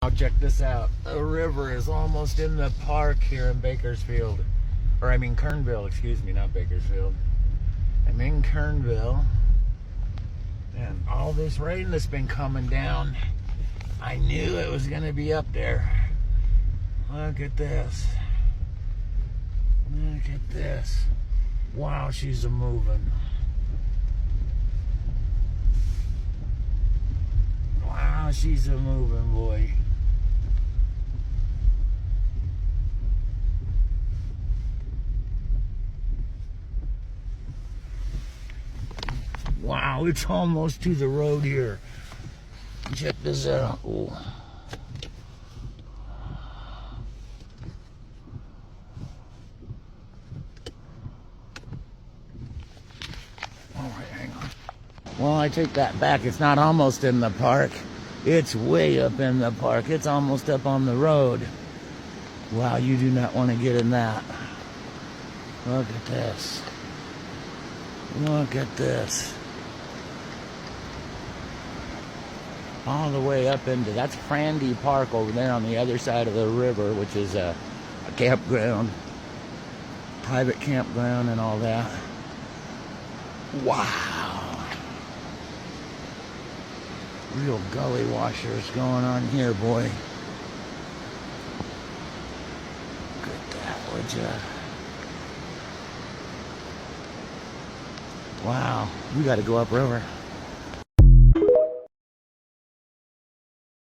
Now check this out. The river is almost in the park here in Bakersfield. Or I mean Kernville, excuse me, not Bakersfield. I'm in Kernville. And all this rain that's been coming down, I knew it was going to be up there. Look at this. Look at this. Wow, she's a-moving. Wow, she's a-moving, boy. Wow, it's almost to the road here. Check this out. Oh. All right, hang on. Well, I take that back. It's not almost in the park. It's way up in the park. It's almost up on the road. Wow, you do not want to get in that. Look at this. Look at this. All the way up into, that's Frandy Park over there on the other side of the river, which is a campground, private campground and all that. Wow. Real gully washers going on here, boy. Look at that, would ya? Wow, we gotta go upriver.